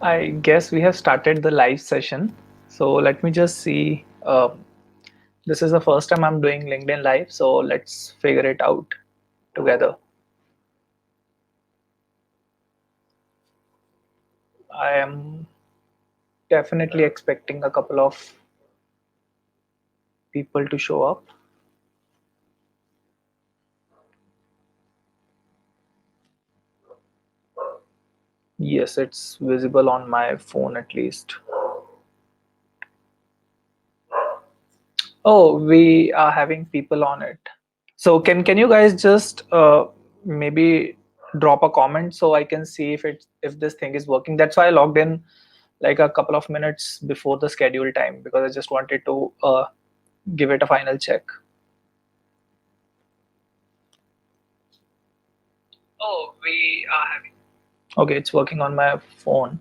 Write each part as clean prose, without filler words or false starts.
I guess we have started the live session. So let me just see. This is the first time I'm doing LinkedIn Live. So let's figure it out together. I am definitely expecting a couple of people to show up. Yes, it's visible on my phone at least. Oh, we are having people on it. So can you guys just maybe drop a comment so I can see if this thing is working. That's why I logged in like a couple of minutes before the scheduled time because I just wanted to give it a final check. Oh, we are having. Okay, it's working on my phone.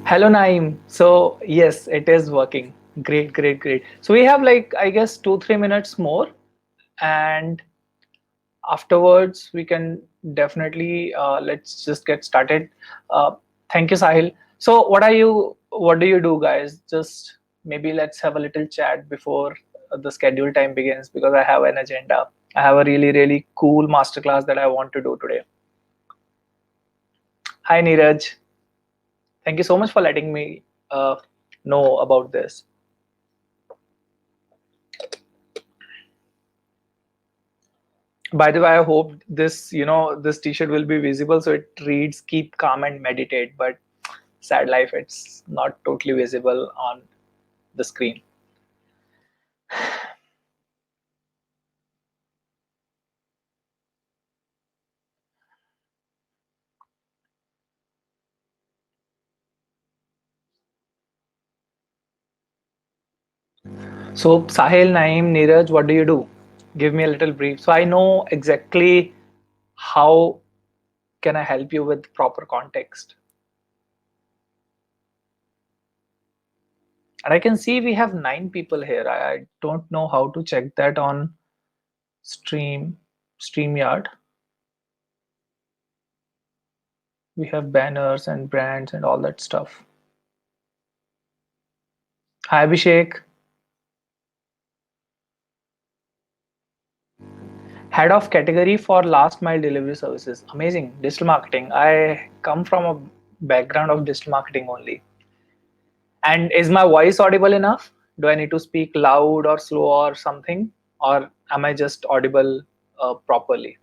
Hello, Naeem. So yes, it is working. Great, great, great. So we have like I guess 2-3 minutes more, and afterwards we can definitely let's just get started. uh, Thank you, Sahil. So what do you do, guys? Just maybe let's have a little chat before the scheduled time begins because I have an agenda. I have a really cool masterclass that I want to do today. Hi, Neeraj. Thank you so much for letting me uh, know about this. By the way, I hope this t-shirt will be visible so it reads keep calm and meditate, but sad life, it's not totally visible on the screen. So Sahil, Naeem, Neeraj, what do you do? Give me a little brief so I know exactly how can I help you with proper context. And I can see we have 9 people here. I don't know how to check that on StreamYard. We have banners and brands and all that stuff. Hi, Abhishek. Head of category for last mile delivery services. Amazing. Digital marketing. I come from a background of digital marketing only. And is my voice audible enough? Do I need to speak loud or slow or something? Or am I just audible properly?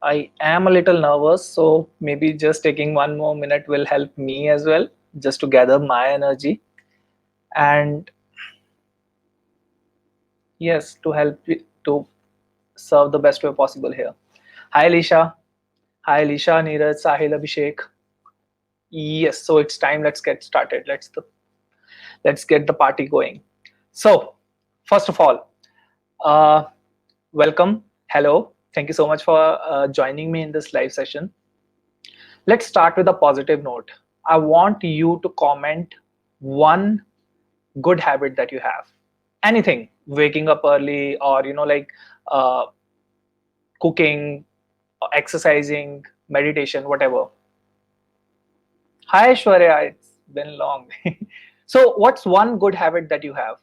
I am a little nervous, so maybe just taking 1 more minute will help me as well, just to gather my energy and yes, to help to serve the best way possible here. Hi, Alicia. Hi, Alicia, Neeraj, Sahil, Abhishek. Yes, so it's time. Let's get started. Let's get the party going. So, first of all, uh, welcome. Hello. Thank you so much for joining me in this live session. Let's start with a positive note. I want you to comment one good habit that you have. Anything, waking up early, or like uh, cooking, exercising, meditation, whatever. Hi, Shwarya. It's been long. So, what's one good habit that you have?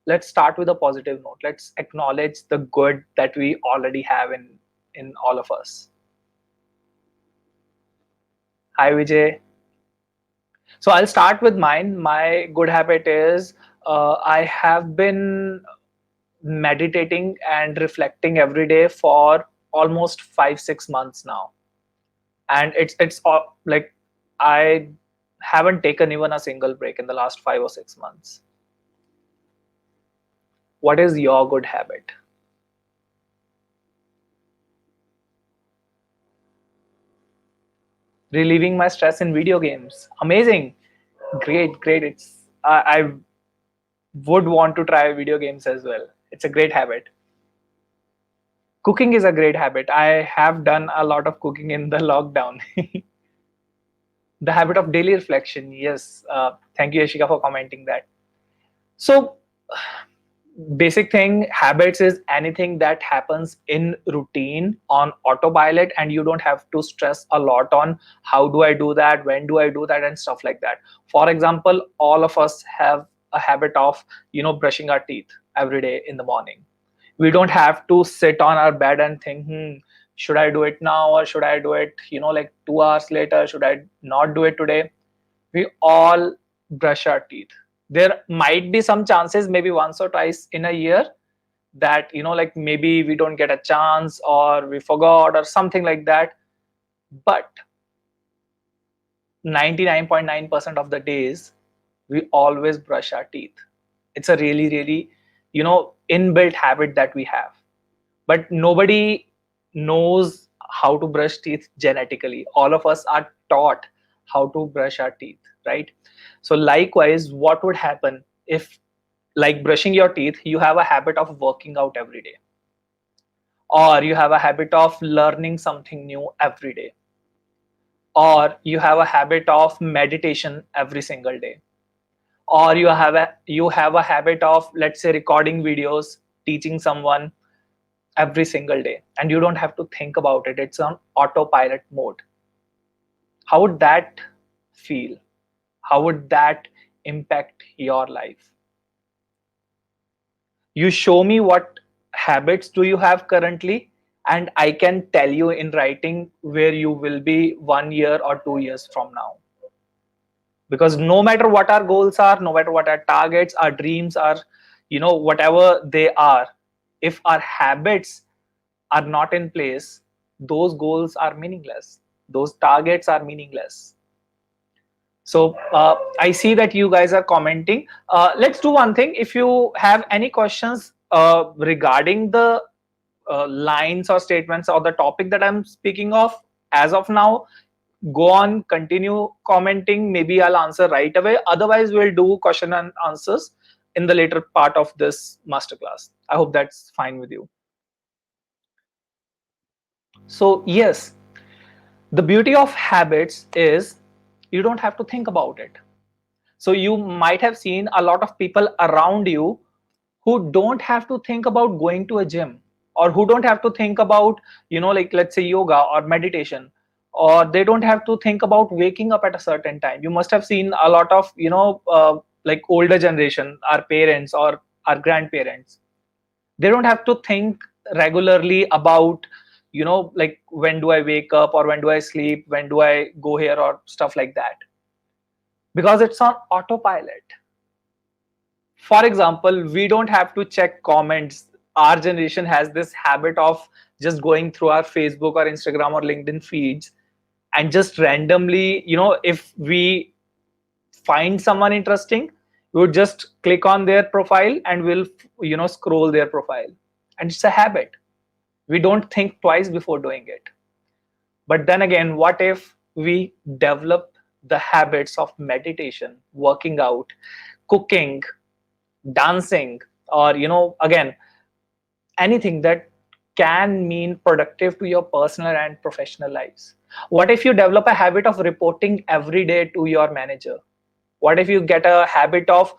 Let's start with a positive note. Let's acknowledge the good that we already have in all of us. Hi, Vijay. So, I'll start with mine. My good habit is I have been meditating and reflecting every day for almost 5-6 months now, and it's all like I haven't taken even a single break in the last 5 or 6 months. What is your good habit? Relieving my stress in video games. Amazing. Great, great. I would want to try video games as well. It's a great habit. Cooking is a great habit. I have done a lot of cooking in the lockdown. The habit of daily reflection. Yes. Thank you, Ashika, for commenting that. So basic thing, habits is anything that happens in routine on autopilot, and you don't have to stress a lot on how do I do that, when do I do that, and stuff like that. For example, all of us have a habit of brushing our teeth every day in the morning. We don't have to sit on our bed and think, should I do it now or should I do it like 2 hours later, should I not do it today? We all brush our teeth. There might be some chances, maybe once or twice in a year, that like maybe we don't get a chance or we forgot or something like that. But 99.9% of the days we always brush our teeth. It's a really, really inbuilt habit that we have. But nobody knows how to brush teeth genetically. All of us are taught how to brush our teeth, right? So likewise, what would happen if, like brushing your teeth, you have a habit of working out every day, or you have a habit of learning something new every day, or you have a habit of meditation every single day, or you have a habit of, let's say, recording videos, teaching someone every single day, and you don't have to think about it, it's on autopilot mode. How would that feel? How would that impact your life? You show me what habits do you have currently, and I can tell you in writing where you will be 1 year or 2 years from now. Because no matter what our goals are, no matter what our targets, our dreams are, whatever they are, if our habits are not in place, those goals are meaningless. Those targets are meaningless. So I see that you guys are commenting. Let's do one thing. If you have any questions regarding the lines or statements or the topic that I'm speaking of, as of now, go on, continue commenting. Maybe I'll answer right away. Otherwise, we'll do question and answers in the later part of this masterclass. I hope that's fine with you. So yes, the beauty of habits is you don't have to think about it. So you might have seen a lot of people around you who don't have to think about going to a gym, or who don't have to think about like, let's say, yoga or meditation, or they don't have to think about waking up at a certain time. You must have seen a lot of like older generation, our parents or our grandparents. They don't have to think regularly about like, when do I wake up, or when do I sleep, when do I go here, or stuff like that, because it's on autopilot. For example, we don't have to check comments. Our generation has this habit of just going through our Facebook or Instagram or LinkedIn feeds, and just randomly, if we find someone interesting, we would just click on their profile and we'll scroll their profile. And it's a habit. We don't think twice before doing it. But then again, what if we develop the habits of meditation, working out, cooking, dancing, or again, anything that can mean productive to your personal and professional lives? What if you develop a habit of reporting every day to your manager? What if you get a habit of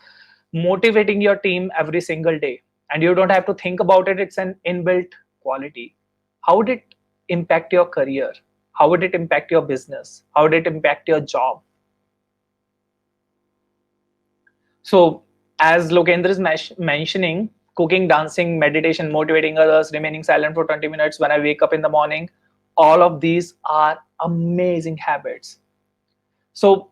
motivating your team every single day, and you don't have to think about it, it's an inbuilt quality? How would it impact your career? How would it impact your business? How would it impact your job? So, as Lokendra is mentioning, cooking, dancing, meditation, motivating others, remaining silent for 20 minutes when I wake up in the morning, all of these are amazing habits. So,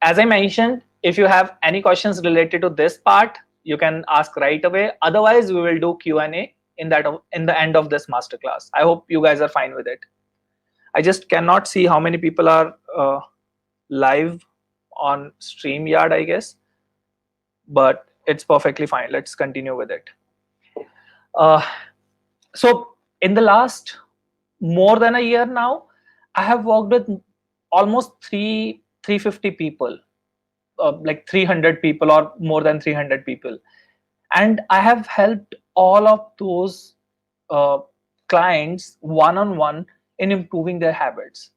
as I mentioned, if you have any questions related to this part, you can ask right away. Otherwise, we will do Q&A in the end of this masterclass. I hope you guys are fine with it. I just cannot see how many people are live on StreamYard, I guess, but it's perfectly fine. Let's continue with it. Uh, so in the last more than a year now, I have worked with almost 350 people, like 300 people or more than 300 people, and I have helped all of those uh, clients one on one in improving their habits.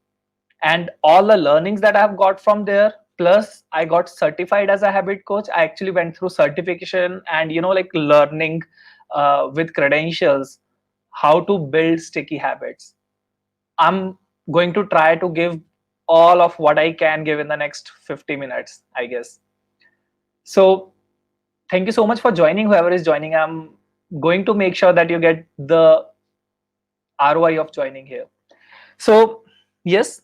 And all the learnings that I've got from there, plus I got certified as a habit coach. I actually went through certification and like learning with credentials how to build sticky habits. I'm going to try to give all of what I can give in the next 50 minutes, I guess. So thank you so much for joining, whoever is joining. I'm going to make sure that you get the ROI of joining here. So yes,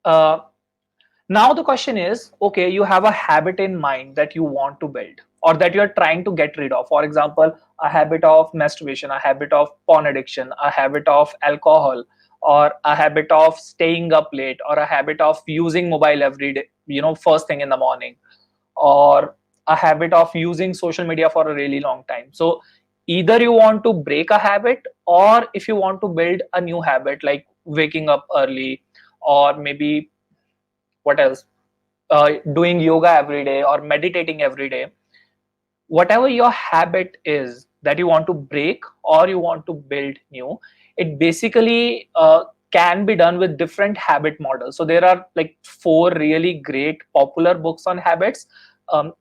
uh, now the question is, okay, you have a habit in mind that you want to build or that you're trying to get rid of. For example, a habit of masturbation, a habit of porn addiction, a habit of alcohol, or a habit of staying up late, or a habit of using mobile every day, first thing in the morning, or a habit of using social media for a really long time. So either you want to break a habit, or if you want to build a new habit like waking up early, or maybe what else, doing yoga every day or meditating every day, whatever your habit is that you want to break or you want to build new, it basically can be done with different habit models. So there are like four really great popular books on habits: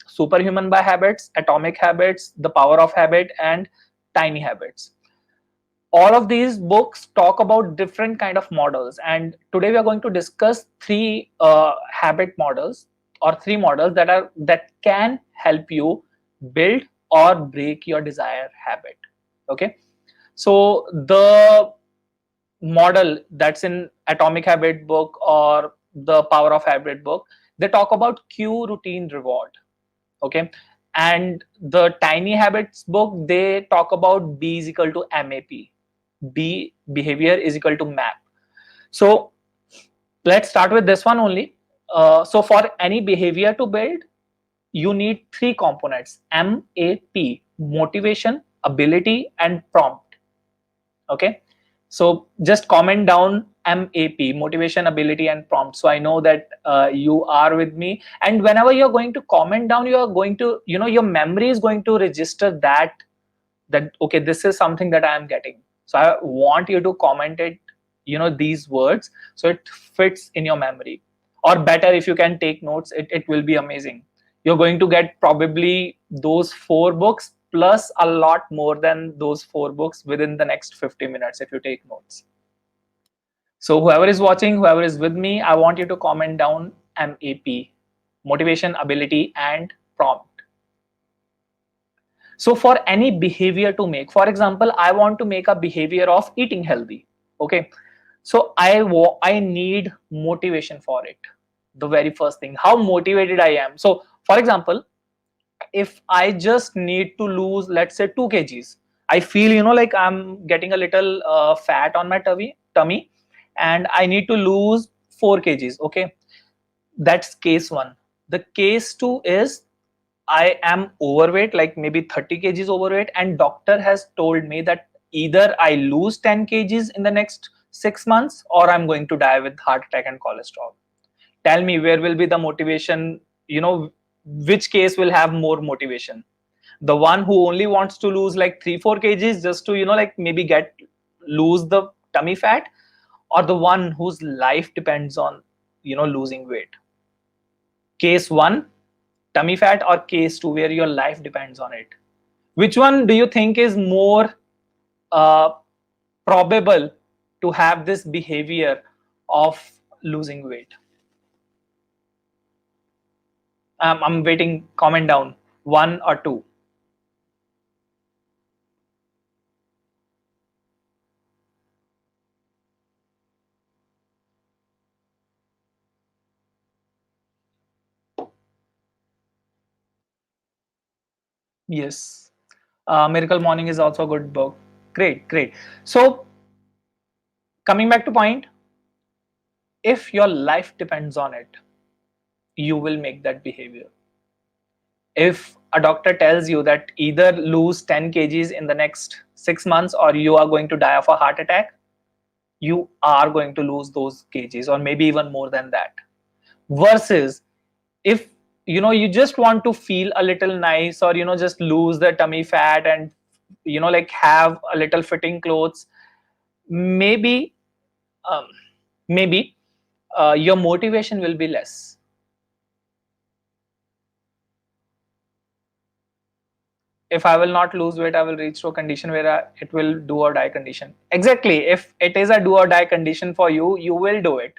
Superhuman by Habits, Atomic Habits, The Power of Habit, and Tiny Habits. All of these books talk about different kind of models, and today we are going to discuss three habit models, or three models that can help you build or break your desired habit. Okay, so the model that's in Atomic Habit book or The Power of Habit book, they talk about cue, routine, reward. Okay, and the Tiny Habits book, they talk about B is equal to MAP. B, behavior, is equal to map. So let's start with this one only. So for any behavior to build, you need three components: MAP, motivation, ability, and prompt. Okay, so just comment down MAP, motivation, ability, and prompt, so I know that you are with me. And whenever you're going to comment down, you are going to, your memory is going to register that okay, this is something that I am getting. So I want you to comment it, these words, so it fits in your memory. Or better, if you can take notes, it will be amazing. You're going to get probably those four books plus a lot more than those four books within the next 50 minutes if you take notes. So whoever is watching, whoever is with me, I want you to comment down MAP, motivation, ability, and prompt. So for any behavior to make, for example, I want to make a behavior of eating healthy. Okay, so I need motivation for it. The very first thing, how motivated I am. So for example, if I just need to lose, let's say, 2 kgs, I feel, like I'm getting a little fat on my tummy, and I need to lose 4 kgs. Okay, that's case one. The case two is I am overweight, like maybe 30 kgs overweight, and doctor has told me that either I lose 10 kgs in the next 6 months or I'm going to die with heart attack and cholesterol. Tell me, where will be the motivation? Which case will have more motivation? The one who only wants to lose like 3-4 kgs just to, like maybe lose the tummy fat, or the one whose life depends on, losing weight? Case one, tummy fat, or case two, where your life depends on it? Which one do you think is more uh, probable to have this behavior of losing weight? I'm waiting. Comment down, one or two. Yes. Miracle Morning is also a good book. Great, great. So coming back to point, if your life depends on it, you will make that behavior. If a doctor tells you that either lose 10 kgs in the next 6 months or you are going to die of a heart attack, you are going to lose those kgs, or maybe even more than that. Versus if you just want to feel a little nice, or just lose the tummy fat and like have a little fitting clothes, maybe um, maybe your motivation will be less. if I will not lose weight, I will reach to a condition where it will do or die condition. Exactly. If it is a do or die condition for you, you will do it.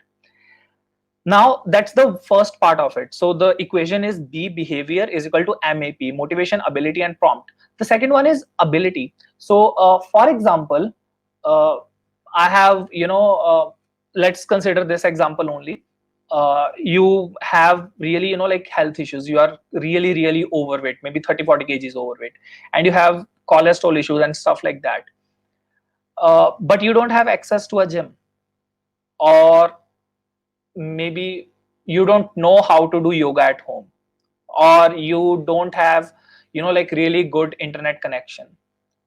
Now that's the first part of it. So the equation is B behavior is equal to MAP, motivation, ability, and prompt. The second one is ability. So for example, uh, I have, let's consider this example only. You have really, like health issues. You are really, really overweight, maybe 30, 40 kgs overweight, and you have cholesterol issues and stuff like that. But you don't have access to a gym, or maybe you don't know how to do yoga at home, or you don't have, like really good internet connection,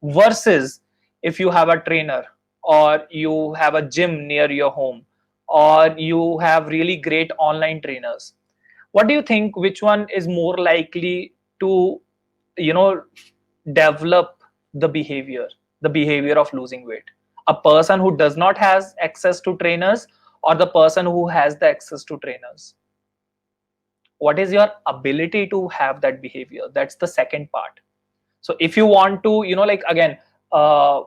versus if you have a trainer, or you have a gym near your home, or you have really great online trainers. What do you think, which one is more likely to, you know develop the behavior of losing weight? A person who does not has access to trainers, or the person who has the access to trainers? What is your ability to have that behavior? That's the second part. So if you want to, like again,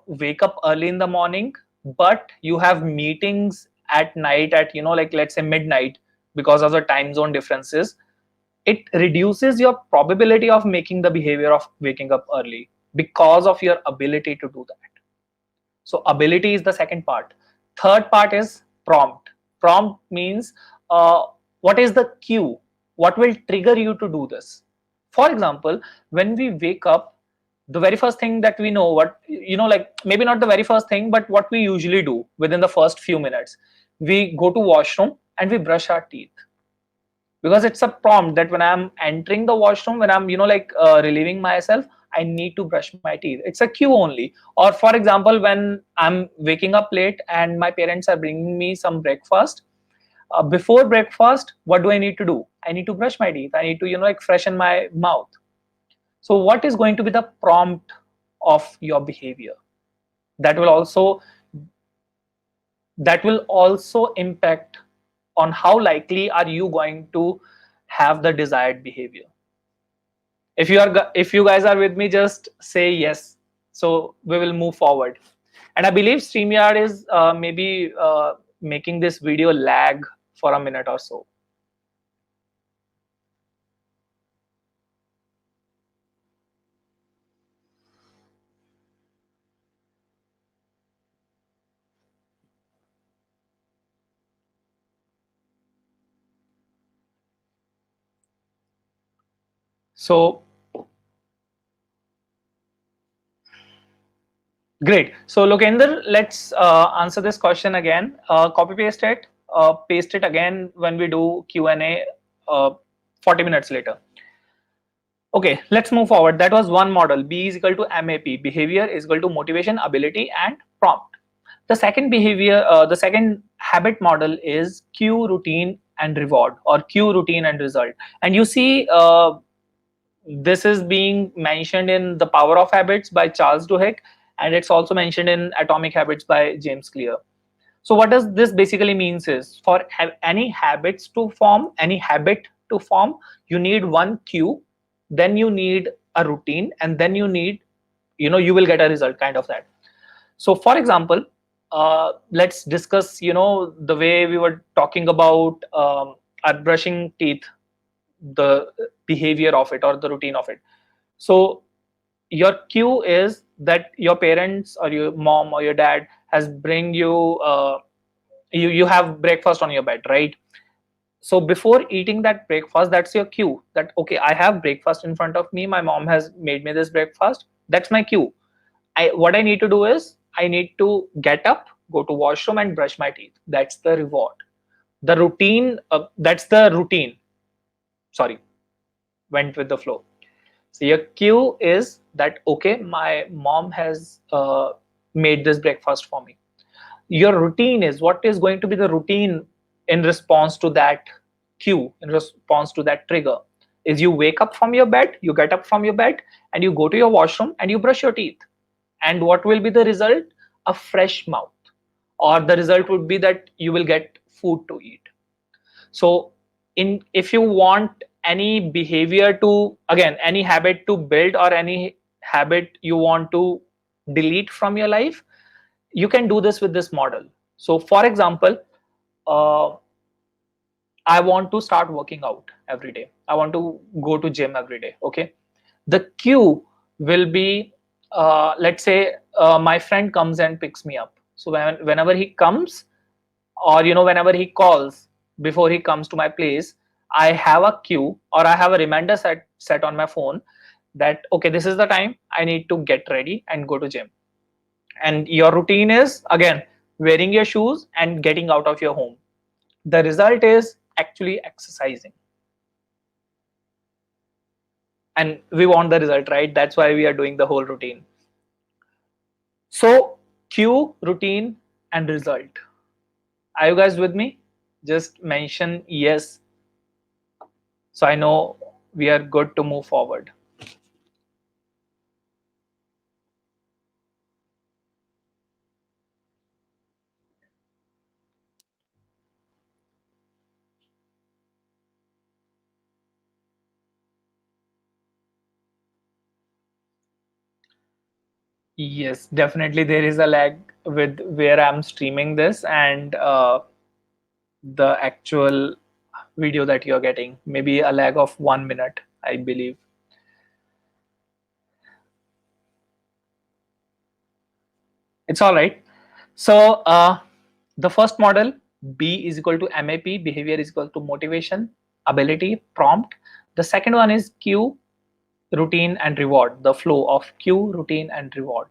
wake up early in the morning, but you have meetings at night at, like let's say midnight, because of the time zone differences, it reduces your probability of making the behavior of waking up early, because of your ability to do that. So ability is the second part. Third part is prompt. Prompt means, what is the cue, what will trigger you to do this? For example, when we wake up, the very first thing that we know, what, like maybe not the very first thing, but what we usually do within the first few minutes, we go to washroom and we brush our teeth, because it's a prompt that when I'm entering the washroom, when I'm, relieving myself, I need to brush my teeth. It's a cue only. Or for example, when I'm waking up late and my parents are bringing me some breakfast, before breakfast, what do I need to do? I need to brush my teeth. I need to, like freshen my mouth. So what is going to be the prompt of your behavior? That will also impact on how likely are you going to have the desired behavior. If you guys are with me, just say yes, so we will move forward. And I believe StreamYard is maybe making this video lag for a minute or so. So great. So Lokender, let's answer this question again. Copy paste it, paste it again when we do Q&A 40 minutes later. Okay, let's move forward. That was one model. B is equal to MAP. Behavior is equal to motivation, ability, and prompt. The second behavior, the second habit model is cue, routine, and reward, or cue, routine, and result. And you see, this is being mentioned in The Power of Habits by Charles Duhigg, and it's also mentioned in Atomic Habits by James Clear. So what does this basically means is, for any habits to form, any habit to form, you need one cue, then you need a routine, and then you need, you will get a result, kind of that. So for example, let's discuss, the way we were talking about our brushing teeth, the behavior of it or the routine of it. So your cue is that your parents or your mom or your dad has bring you, you have breakfast on your bed, right? So before eating that breakfast, that's your cue, that okay, I have breakfast in front of me, my mom has made me this breakfast, that's my cue. What I need to do is, I need to get up, go to washroom, and brush my teeth. That's the reward. The routine, that's the routine. Sorry, went with the flow. So your cue is that okay, my mom has made this breakfast for me. Your routine is, what is going to be the routine in response to that cue, in response to that trigger, is you wake up from your bed, you get up from your bed, and you go to your washroom and you brush your teeth. And what will be the result? A fresh mouth, or the result would be that you will get food to eat. So if you want any behavior to, again, any habit to build, or any habit you want to delete from your life, you can do this with this model. So for example, uh, I want to start working out every day. I want to go to gym every day. Okay. The cue will be, let's say, my friend comes and picks me up. So whenever he comes, or whenever he calls, before he comes to my place, I have a cue, or I have a reminder set on my phone that okay, this is the time I need to get ready and go to gym. And your routine is again wearing your shoes and getting out of your home. The result is actually exercising, and we want the result, right? That's why we are doing the whole routine. So cue, routine, and result. Are you guys with me? Just mention yes, so I know we are good to move forward. Yes, definitely there is a lag with where I'm streaming this and the actual video that you're getting. Maybe a lag of 1 minute, I believe. It's all right. So the first model, B is equal to MAP, behavior is equal to motivation, ability, prompt. The second one is Q, routine and reward, the flow of cue, routine and reward.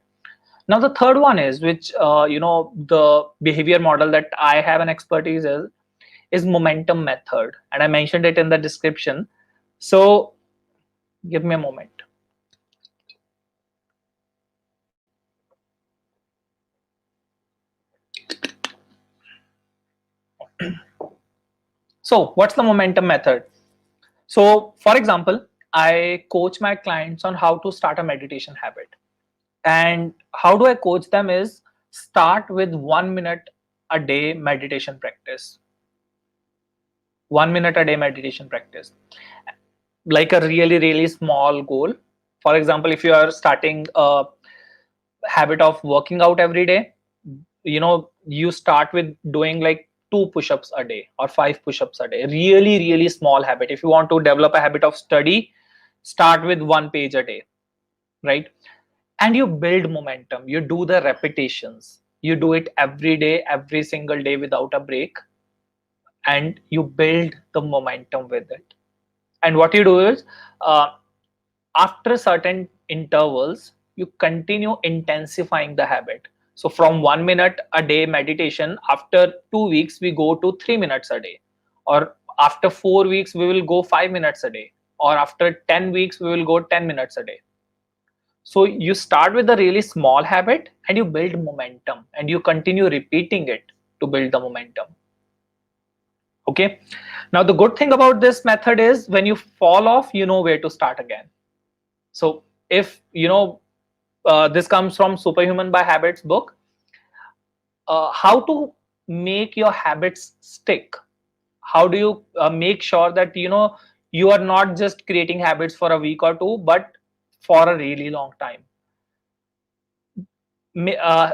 Now the third one is, which the behavior model that I have an expertise is momentum method, and I mentioned it in the description. So give me a moment. So what's the momentum method? So for example, I coach my clients on how to start a meditation habit. And how do I coach them is start with 1 minute a day meditation practice. 1 minute a day meditation practice, like a really really small goal. For example, if you are starting a habit of working out every day, you start with doing like 2 push-ups a day or 5 push-ups a day, really really small habit. If you want to develop a habit of study, start with 1 page a day, right? And you build momentum, you do the repetitions, you do it every day, every single day without a break, and you build the momentum with it. And what you do is, uh, after certain intervals, you continue intensifying the habit. So from 1 minute a day meditation, after 2 weeks we go to 3 minutes a day, or after 4 weeks we will go 5 minutes a day, or after 10 weeks we will go 10 minutes a day. So you start with a really small habit and you build momentum and you continue repeating it to build the momentum. Okay. Now the good thing about this method is when you fall off, you know where to start again. So if this comes from Superhuman by Habits book, how to make your habits stick. How do you make sure that you are not just creating habits for a week or two, but for a really long time.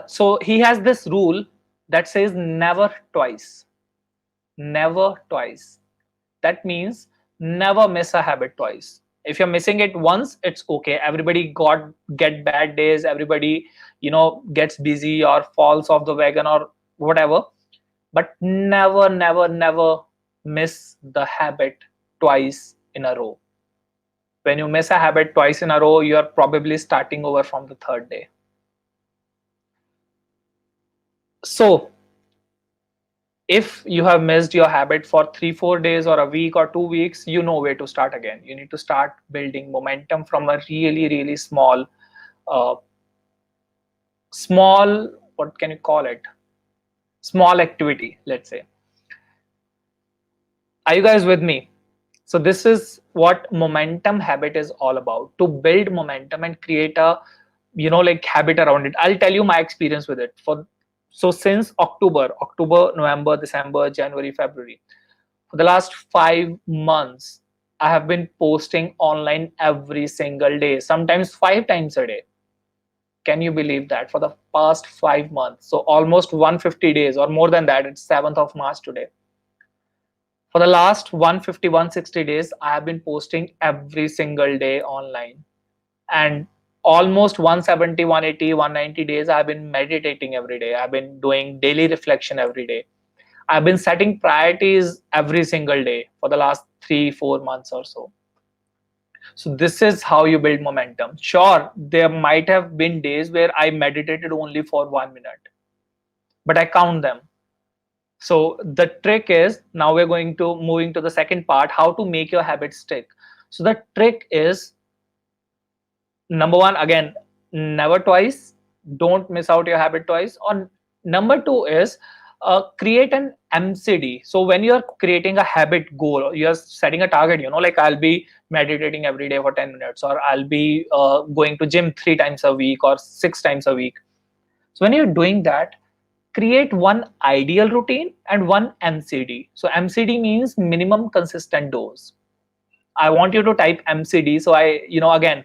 So he has this rule that says never twice. Never twice. That means never miss a habit twice. If you're missing it once, it's okay. Everybody get bad days. Everybody gets busy or falls off the wagon or whatever. But never, never, never miss the habit twice in a row. When you miss a habit twice in a row, you are probably starting over from the third day. So if you have missed your habit for 3 4 days or a week or 2 weeks, you know where to start again. You need to start building momentum from a really really uh, small, what can you call it, small activity, let's say. Are you guys with me? So this is what momentum habit is all about, to build momentum and create a like habit around it. I'll tell you my experience with it. So since October, November, December, January, February, for the last 5 months, I have been posting online every single day, sometimes 5 times a day. Can you believe that? For the past 5 months. So almost 150 days or more than that. It's 7th of March today. For the last 150, 160 days, I have been posting every single day online. And almost 170, 180, 190 days, I've been meditating every day. I've been doing daily reflection every day. I've been setting priorities every single day for the last 3, 4 months or so. So this is how you build momentum. Sure, there might have been days where I meditated only for 1 minute, but I count them. So the trick is, now we're going to moving to the second part, how to make your habit stick. So the trick is, number one, again, never twice. Don't miss out your habit twice. Or number two is, create an MCD. So when you're creating a habit goal, you're setting a target, like I'll be meditating every day for 10 minutes, or I'll be going to gym 3 times a week or 6 times a week. So when you're doing that, create one ideal routine and one MCD. So MCD means minimum consistent dose. I want you to type MCD. So again,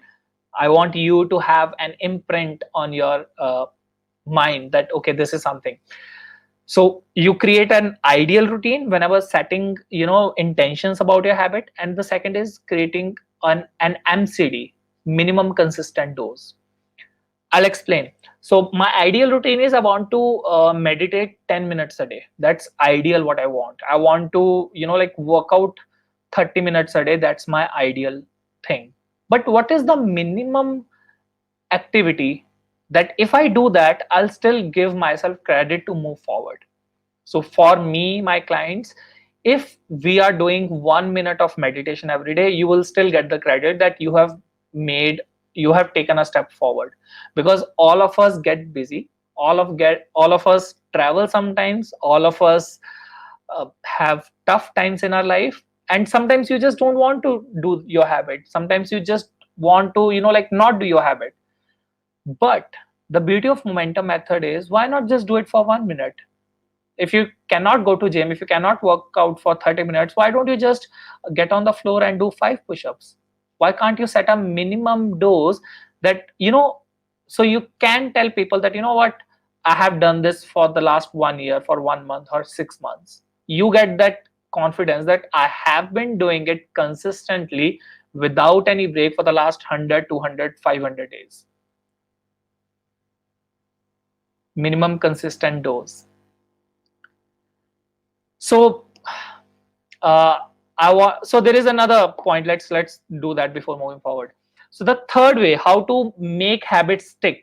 I want you to have an imprint on your mind that, okay, this is something. So you create an ideal routine whenever setting, intentions about your habit. And the second is creating an MCD, minimum consistent dose. I'll explain. So my ideal routine is, I want to meditate 10 minutes a day. That's ideal what I want. I want to, like work out 30 minutes a day. That's my ideal thing. But what is the minimum activity that if I do that, I'll still give myself credit to move forward? So for me, my clients, if we are doing 1 minute of meditation every day, you will still get the credit that you have taken a step forward. Because all of us get busy, all of us travel sometimes, all of us have tough times in our life, and sometimes you just don't want to do your habit. Sometimes you just want to, like not do your habit. But the beauty of momentum method is, why not just do it for 1 minute? If you cannot go to gym, if you cannot work out for 30 minutes, why don't you just get on the floor and do 5 push-ups? Why can't you set a minimum dose that, so you can tell people that, what, I have done this for the last 1 year, for 1 month or 6 months. You get that confidence that I have been doing it consistently without any break for the last 100, 200, 500 days. Minimum consistent dose. So so there is another point. Let's do that before moving forward. So the third way how to make habits stick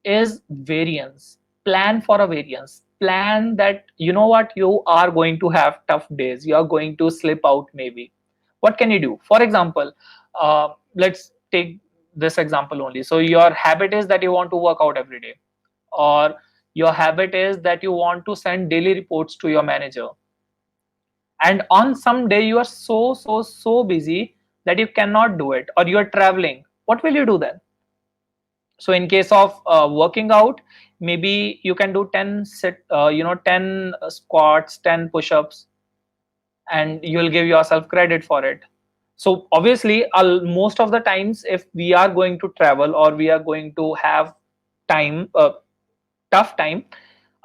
is variance. Plan for a variance. Plan that, what, you are going to have tough days, you are going to slip out maybe. What can you do? For example, let's take this example only. So your habit is that you want to work out every day, or your habit is that you want to send daily reports to your manager, and on some day you are so busy that you cannot do it, or you are traveling. What will you do then? So in case of working out, maybe you can do 10 squats, 10 push-ups, and you'll give yourself credit for it. So obviously, most of the times, if we are going to travel or we are going to have tough time,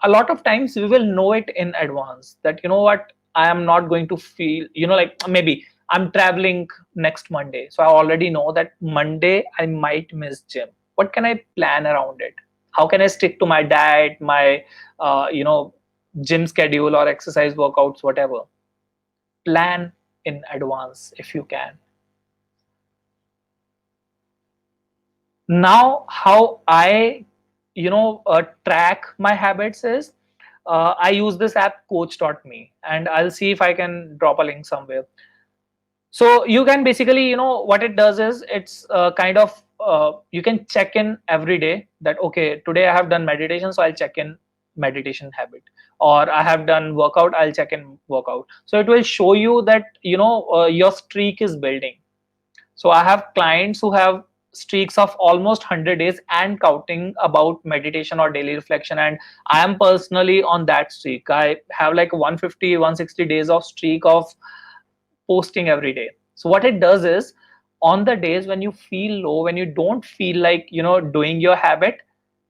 a lot of times we will know it in advance that, what, I am not going to feel, like maybe I'm traveling next Monday, so I already know that Monday I might miss gym. What can I plan around it? How can I stick to my diet, my gym schedule or exercise workouts, whatever? Plan in advance if you can. Now how I track my habits is, I use this app Coach.me, and I'll see if I can drop a link somewhere. So you can basically, what it does is, it's kind of, you can check in every day that, okay, today I have done meditation, so I'll check in meditation habit, or I have done workout, I'll check in workout. So it will show you that, your streak is building. So I have clients who have streaks of almost 100 days and counting about meditation or daily reflection, and I am personally on that streak. I have like 150, 160 days of streak of posting every day. So what it does is, on the days when you feel low, when you don't feel like doing your habit,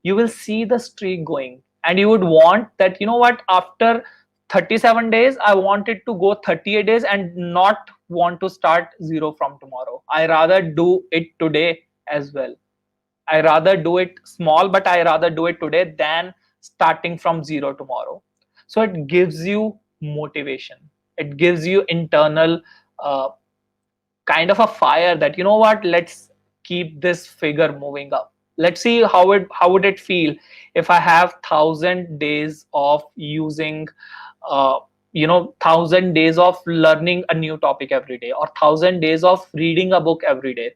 you will see the streak going, and you would want that, what, after 37 days I want it to go 38 days and not want to start zero from tomorrow. I rather do it today as well. I rather do it small, but I rather do it today than starting from zero tomorrow. So it gives you motivation. It gives you internal uh, kind of a fire that, what, let's keep this figure moving up. Let's see how would it feel if I have 1,000 days of using, 1,000 days of learning a new topic every day, or 1,000 days of reading a book every day,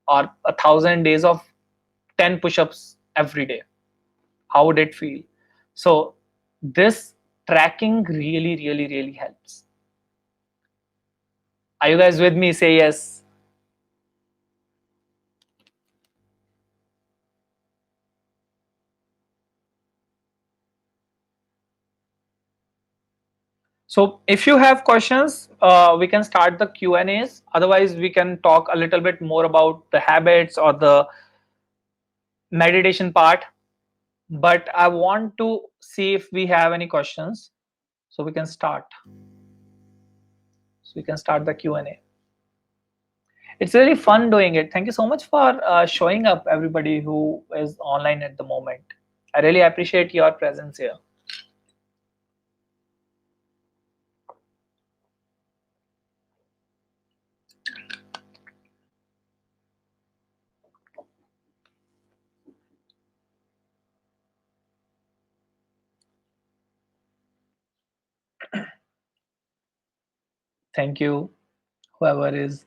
or 1,000 days of 10 push-ups every day. How would it feel? So this tracking really, really, really helps. Are you guys with me? Say yes. So if you have questions, we can start the Q and A's. Otherwise, we can talk a little bit more about the habits or the meditation part. But I want to see if we have any questions, so we can start. So we can start the Q and A. It's really fun doing it. Thank you so much for showing up, everybody who is online at the moment. I really appreciate your presence here. Thank you, whoever is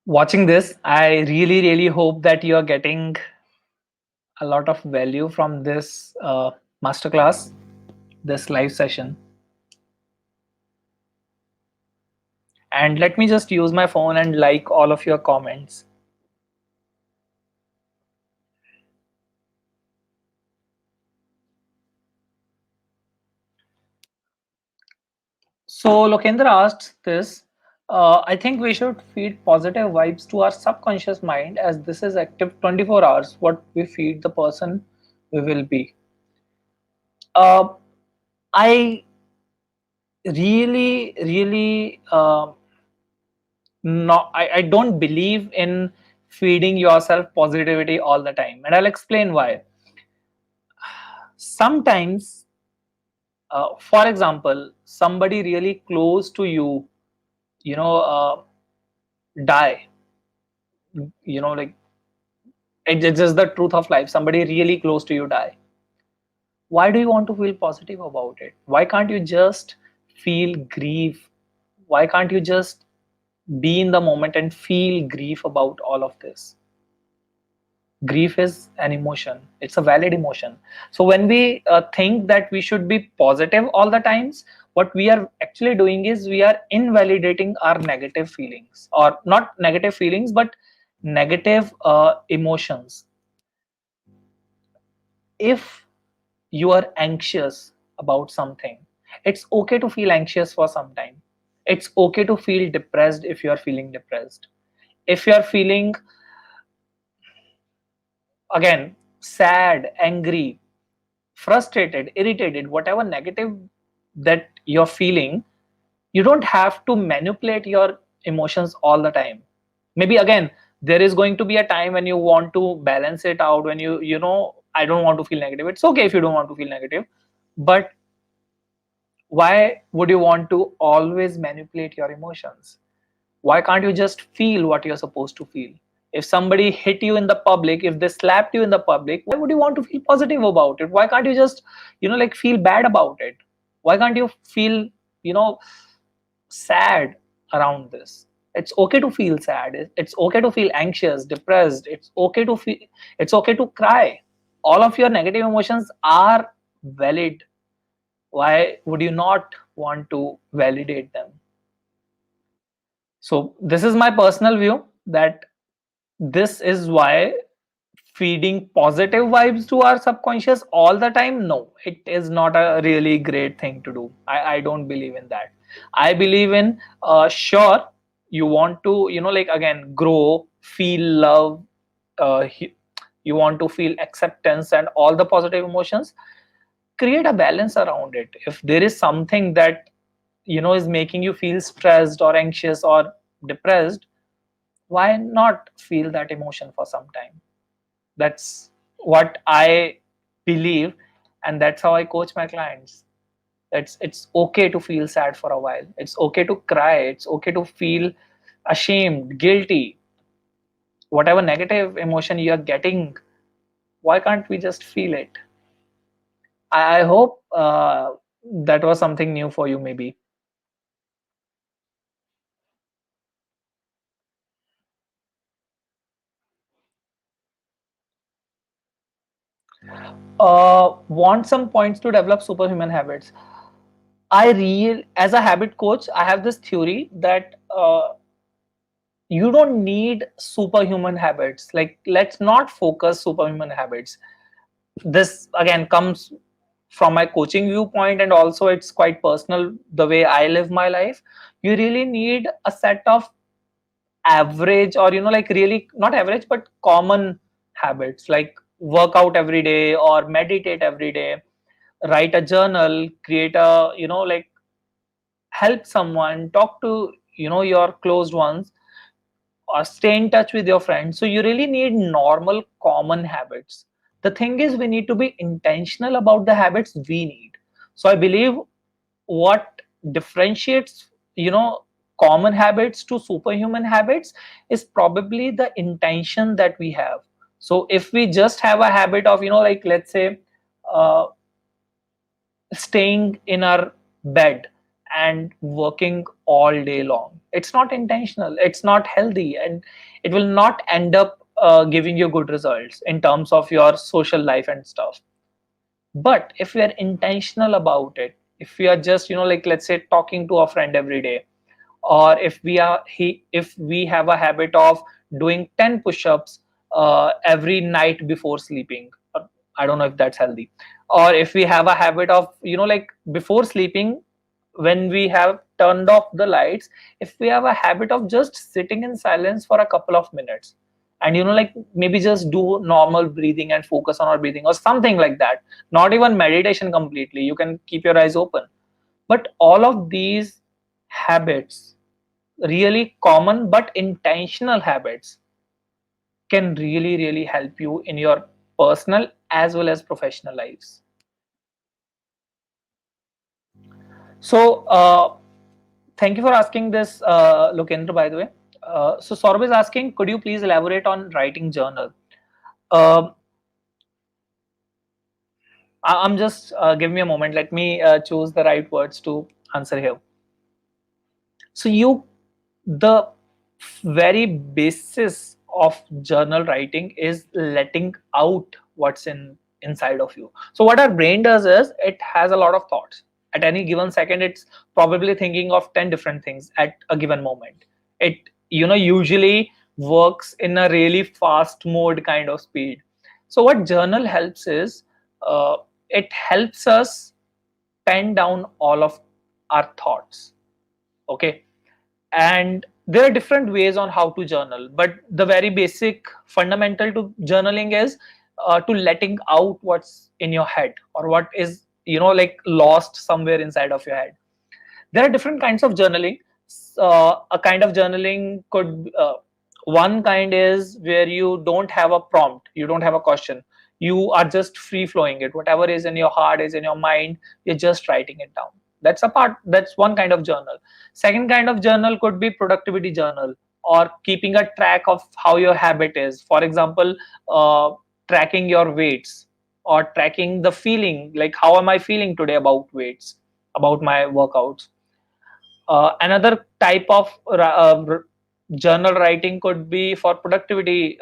watching this. I really, really hope that you are getting a lot of value from this masterclass, this live session. And let me just use my phone and like all of your comments. So Lokendra asked this. I think we should feed positive vibes to our subconscious mind, as this is active 24 hours. What we feed the person, we will be. Uh, I really, really no, I don't believe in feeding yourself positivity all the time, and I'll explain why. Sometimes, for example, somebody really close to you, you know, die. Like, it's just the truth of life. Somebody really close to you die. Why do you want to feel positive about it? Why can't you just feel grief? Why can't you just be in the moment and feel grief about all of this? Grief is an emotion. It's a valid emotion. So when we think that we should be positive all the times, what we are actually doing is we are invalidating our negative feelings, or not negative feelings, but negative emotions. If you are anxious about something, it's okay to feel anxious for some time. It's okay to feel depressed if you are feeling depressed. If you are feeling, again, sad, angry, frustrated, irritated, whatever negative that you're feeling, you don't have to manipulate your emotions all the time. Maybe, again, there is going to be a time when you want to balance it out, when I don't want to feel negative. It's okay if you don't want to feel negative, but why would you want to always manipulate your emotions? Why can't you just feel what you're supposed to feel? If somebody hit you in the public, if they slapped you in the public, why would you want to feel positive about it? Why can't you just like, feel bad about it? Why can't you feel you know sad around this? It's okay to feel sad. It's okay to feel anxious, depressed. It's okay to cry. All of your negative emotions are valid. Why would you not want to validate them? So this is my personal view, that this is why feeding positive vibes to our subconscious all the time, no, it is not a really great thing to do. I don't believe in that. I believe in, sure, you want to, like, again, grow, feel love, you want to feel acceptance and all the positive emotions, create a balance around it. If there is something that, is making you feel stressed or anxious or depressed, why not feel that emotion for some time? That's what I believe, and that's how I coach my clients. It's okay to feel sad for a while. It's okay to cry. It's okay to feel ashamed, guilty, whatever negative emotion you are getting. Why can't we just feel it? I hope that was something new for you, maybe. Want some points to develop superhuman habits. As a habit coach, I have this theory that you don't need superhuman habits. Like, let's not focus superhuman habits. This again comes from my coaching viewpoint, and also it's quite personal the way I live my life. You really need a set of average, or like, really not average but common habits, like work out every day or meditate every day, write a journal, create a, like, help someone, talk to, your closed ones, or stay in touch with your friends. So you really need normal common habits. The thing is, we need to be intentional about the habits we need. So I believe what differentiates, common habits to superhuman habits is probably the intention that we have. So if we just have a habit of, like, let's say, uh, staying in our bed and working all day long, it's not intentional, it's not healthy, and it will not end up giving you good results in terms of your social life and stuff. But if we are intentional about it, if we are just, like, let's say, talking to a friend every day, or if we have a habit of doing 10 push-ups every night before sleeping, I don't know if that's healthy. Or if we have a habit of, like, before sleeping, when we have turned off the lights, if we have a habit of just sitting in silence for a couple of minutes, and, like, maybe just do normal breathing and focus on our breathing or something like that, not even meditation completely, you can keep your eyes open. But all of these habits, really common but intentional habits, can really, really help you in your personal as well as professional lives. So, thank you for asking this, Lokendra, by the way. So, Saurabh is asking, could you please elaborate on writing journal? Uh, I'm just, give me a moment. Let me choose the right words to answer here. So, the very basis of journal writing is letting out what's inside of you. So what our brain does is, it has a lot of thoughts. At any given second, it's probably thinking of 10 different things at a given moment. It, usually works in a really fast mode kind of speed. So what journal helps is, uh, it helps us pen down all of our thoughts. Okay. And there are different ways on how to journal, but the very basic fundamental to journaling is, to letting out what's in your head, or what is, like, lost somewhere inside of your head. There are different kinds of journaling. A kind of journaling could, one kind is where you don't have a prompt, you don't have a question, you are just free flowing it, whatever is in your heart is in your mind, you're just writing it down. That's one kind of journal. Second kind of journal could be productivity journal, or keeping a track of how your habit is. For example, tracking your weights, or tracking the feeling, like, how am I feeling today about weights, about my workouts. Another type of journal writing could be for productivity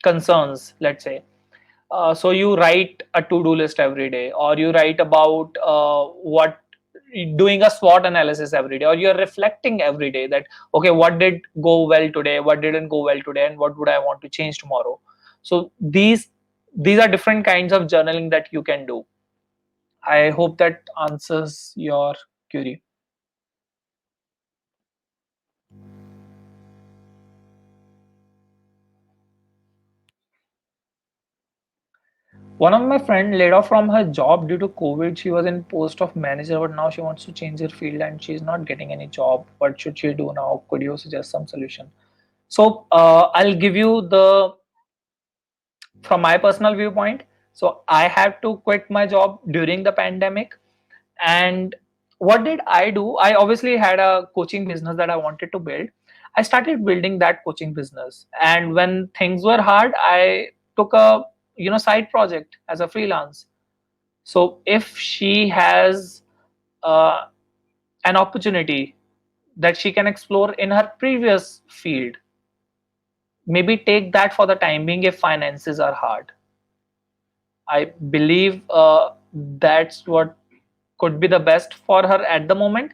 concerns, let's say. So you write a to-do list every day, or you write about, what doing a SWOT analysis every day, or you're reflecting every day that, okay, what did go well today, what didn't go well today, and what would I want to change tomorrow. So these are different kinds of journaling that you can do. I hope that answers your Curie. One of my friend laid off from her job due to COVID. She was in post of manager, but now she wants to change her field and she's not getting any job. What should she do now? Could you suggest some solution? So I'll give you the from my personal viewpoint. So I had to quit my job during the pandemic, and what did I do? I obviously had a coaching business that I wanted to build. I started building that coaching business, and when things were hard, I took a side project as a freelance. So if she has uh, an opportunity that she can explore in her previous field, maybe take that for the time being if finances are hard. I believe that's what could be the best for her at the moment.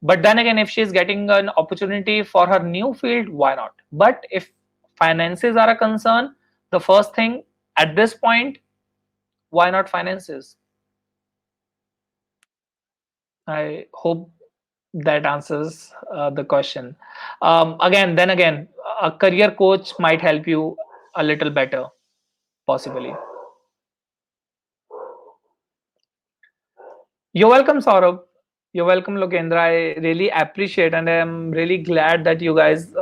But then again, if she's getting an opportunity for her new field, why not? But if finances are a concern, the first thing at this point, why not finances? I hope that answers the question. Then again, a career coach might help you a little better, possibly. You're welcome, Saurabh. You're welcome, Lokendra. I really appreciate and I'm really glad that you guys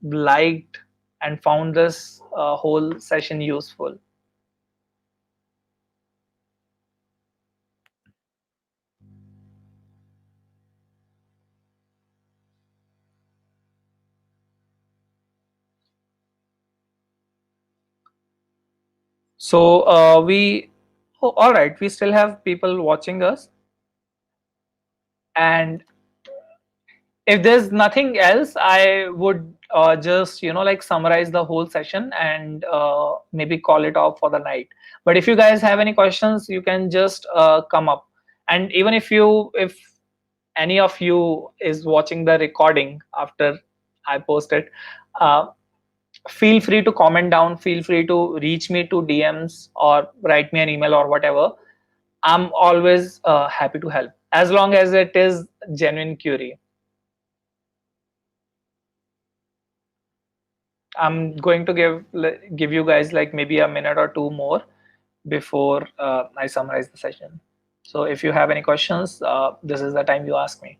liked and found this whole session useful. So all right, we still have people watching us, and if there's nothing else, I would just like summarize the whole session and maybe call it off for the night. But if you guys have any questions, you can just come up, and even if any of you is watching the recording after I post it, uh, feel free to comment down, feel free to reach me to DMs or write me an email or whatever. I'm always happy to help as long as it is genuine query. I'm going to give you guys like maybe a minute or two more before I summarize the session. So if you have any questions, this is the time you ask me.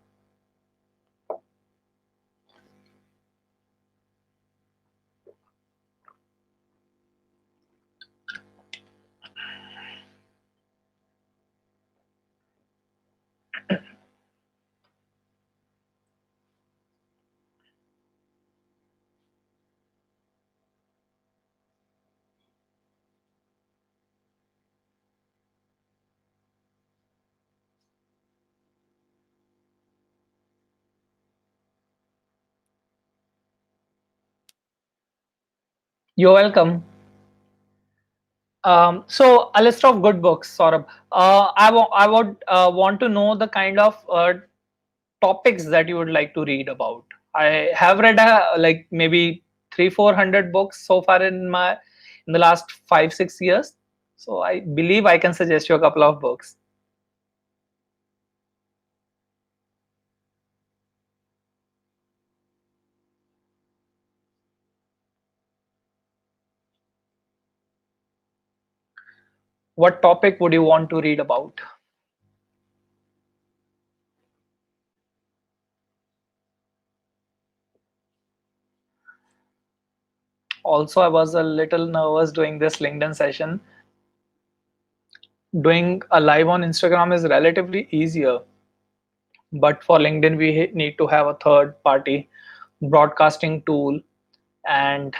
You're welcome. So a list of good books, Saurabh. I would want to know the kind of topics that you would like to read about. I have read like maybe 300-400 books so far in the last 5-6 years. So I believe I can suggest you a couple of books. What topic would you want to read about? Also, I was a little nervous doing this LinkedIn session. Doing a live on Instagram is relatively easier, but for LinkedIn, we need to have a third party broadcasting tool, and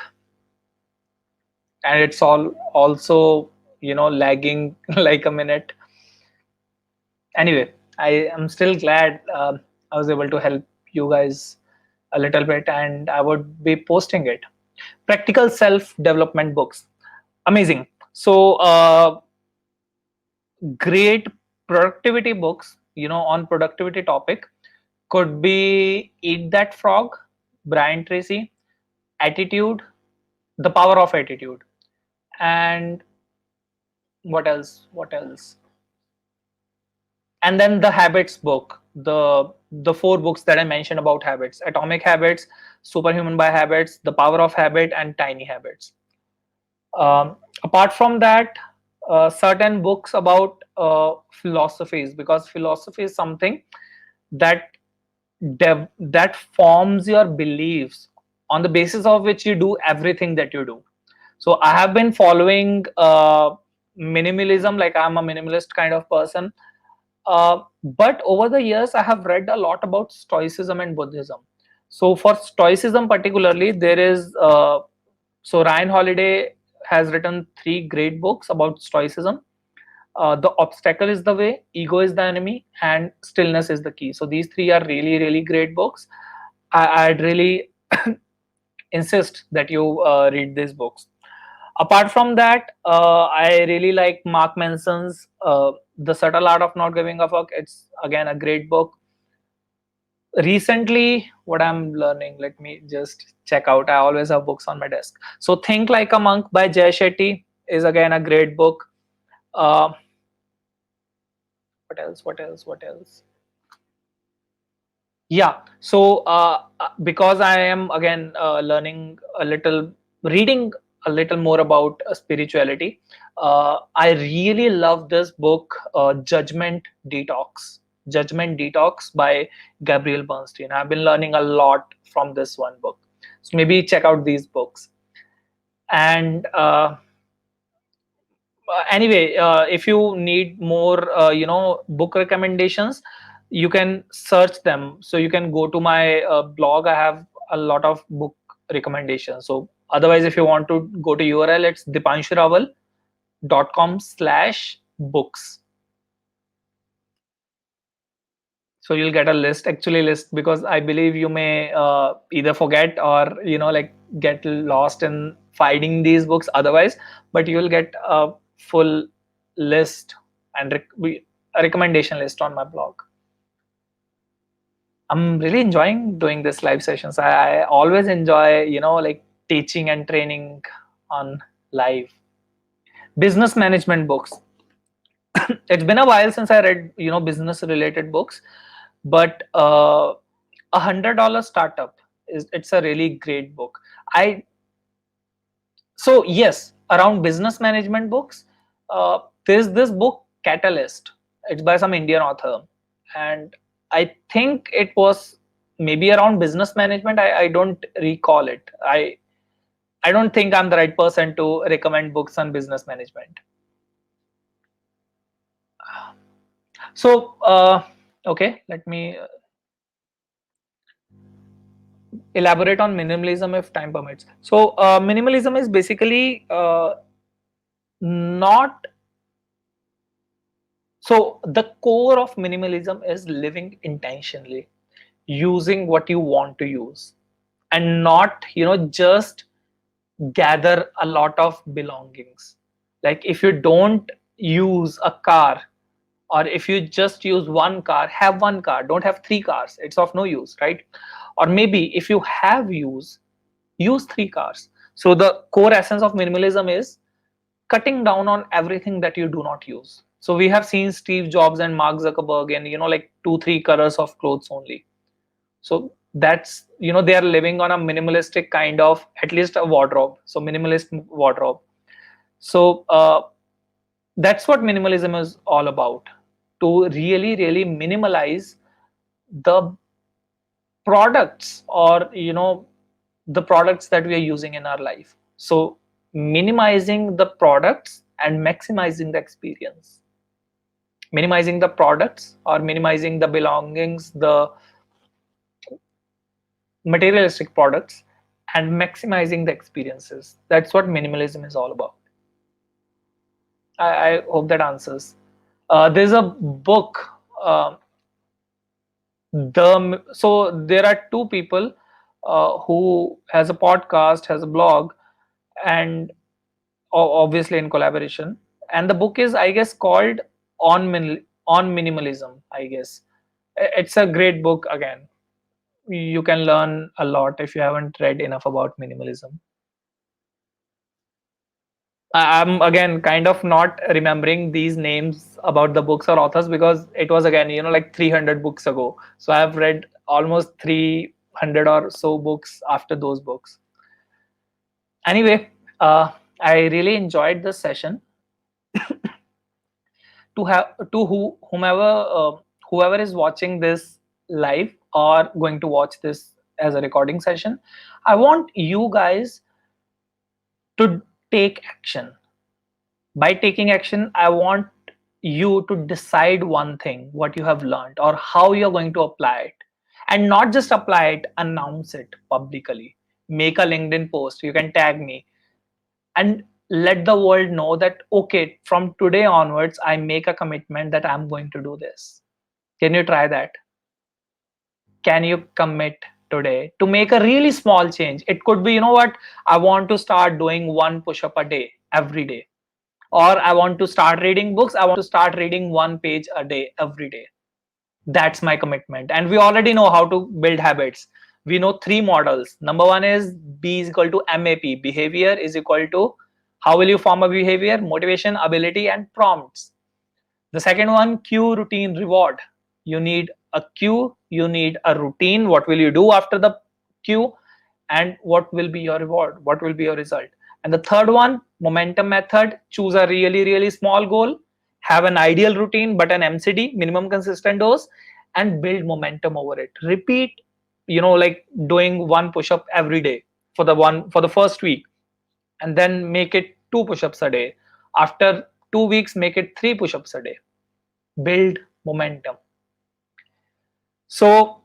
it's all also lagging like a minute. Anyway, I am still glad I was able to help you guys a little bit, and I would be posting it. Practical self development books, amazing. So great productivity books on productivity topic could be Eat That Frog, Brian Tracy, Attitude, The Power of Attitude, and what else, and then The Habits book. the four books that I mentioned about habits: Atomic Habits, Superhuman by Habits, The Power of Habit, and Tiny Habits. Apart from that, certain books about philosophies, because philosophy is something that that forms your beliefs, on the basis of which you do everything that you do. So I have been following minimalism, like I'm a minimalist kind of person. But over the years, I have read a lot about Stoicism and Buddhism. So for Stoicism particularly, there is so Ryan Holiday has written three great books about Stoicism. The Obstacle is the Way, Ego is the Enemy, and Stillness is the Key. So these three are really, really great books. I'd really insist that you read these books. Apart from that, I really like Mark Manson's The Subtle Art of Not Giving a Fuck. It's again a great book. Recently, what I'm learning, let me just check out. I always have books on my desk. So Think Like a Monk by Jay Shetty is again a great book. Uh, what else? What else? What else? Yeah. So because I am again learning a little, reading a little more about spirituality, I really love this book, Judgment Detox by Gabriel Bernstein. I've been learning a lot from this one book. So maybe check out these books. And anyway, if you need more book recommendations, you can search them. So you can go to my blog. I have a lot of book recommendations. So otherwise, if you want to go to URL, it's dipanshurawal.com/books. So you'll get a list, actually list, because I believe you may either forget or like get lost in finding these books otherwise, but you'll get a full list and a recommendation list on my blog. I'm really enjoying doing this live sessions. I always enjoy like teaching and training on live. Business management books. It's been a while since I read business related books, but $100 Startup is, it's a really great book. I So yes, around business management books, there's this book Catalyst. It's by some Indian author, and I think it was maybe around business management. I don't recall it. I don't think I'm the right person to recommend books on business management. So okay, let me elaborate on minimalism if time permits. So minimalism is basically not so the core of minimalism is living intentionally, using what you want to use, and not just gather a lot of belongings. Like if you don't use a car, or if you just use one car, have one car, don't have three cars, it's of no use, right? Or maybe if you have use three cars. So the core essence of minimalism is cutting down on everything that you do not use. So we have seen Steve Jobs and Mark Zuckerberg in like 2-3 colors of clothes only. So that's they are living on a minimalistic kind of, at least a wardrobe. So minimalist wardrobe. So that's what minimalism is all about. To really, really minimalize the products, or the products that we are using in our life. So minimizing the products and maximizing the experience. Minimizing the products or minimizing the belongings, the materialistic products, and maximizing the experiences. That's what minimalism is all about. I hope that answers. There's a book. So there are two people who has a podcast, has a blog, and obviously in collaboration. And the book is, I guess, called on Minimalism. I guess it's a great book. Again, you can learn a lot if you haven't read enough about minimalism. I'm again kind of not remembering these names about the books or authors because it was again, like 300 books ago. So I've read almost 300 or so books after those books. Anyway, I really enjoyed this session. To have to whomever whoever is watching this live or going to watch this as a recording session, I want you guys to take action. By taking action, I want you to decide one thing, what you have learned or how you're going to apply it. And not just apply it, announce it publicly. Make a LinkedIn post, you can tag me, and let the world know that okay, from today onwards I make a commitment that I'm going to do this. Can you try that? Can you commit today to make a really small change? It could be, what, I want to start doing one push up a day every day, or I want to start reading books, I want to start reading one page a day every day. That's my commitment. And we already know how to build habits. We know three models. Number one is B is equal to MAP. Behavior is equal to how will you form a behavior? Motivation, ability, and prompts. The second one, cue, routine, reward. You need a cue, you need a routine. What will you do after the cue? And what will be your reward? What will be your result? And the third one, momentum method. Choose a really, really small goal, have an ideal routine, but an MCD, minimum consistent dose, and build momentum over it. Repeat, like doing one push up every day for the first week, and then make it two push ups a day. After 2 weeks, make it three push ups a day. Build momentum. So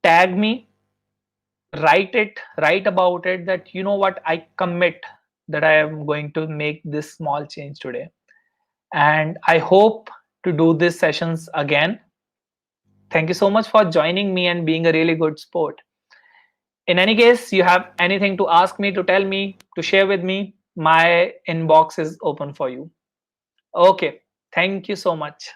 tag me, write about it, that what, I commit that I am going to make this small change today. And I hope to do these sessions again. Thank you so much for joining me and being a really good sport. In any case, you have anything to ask me, to tell me, to share with me, my inbox is open for you. Okay, thank you so much.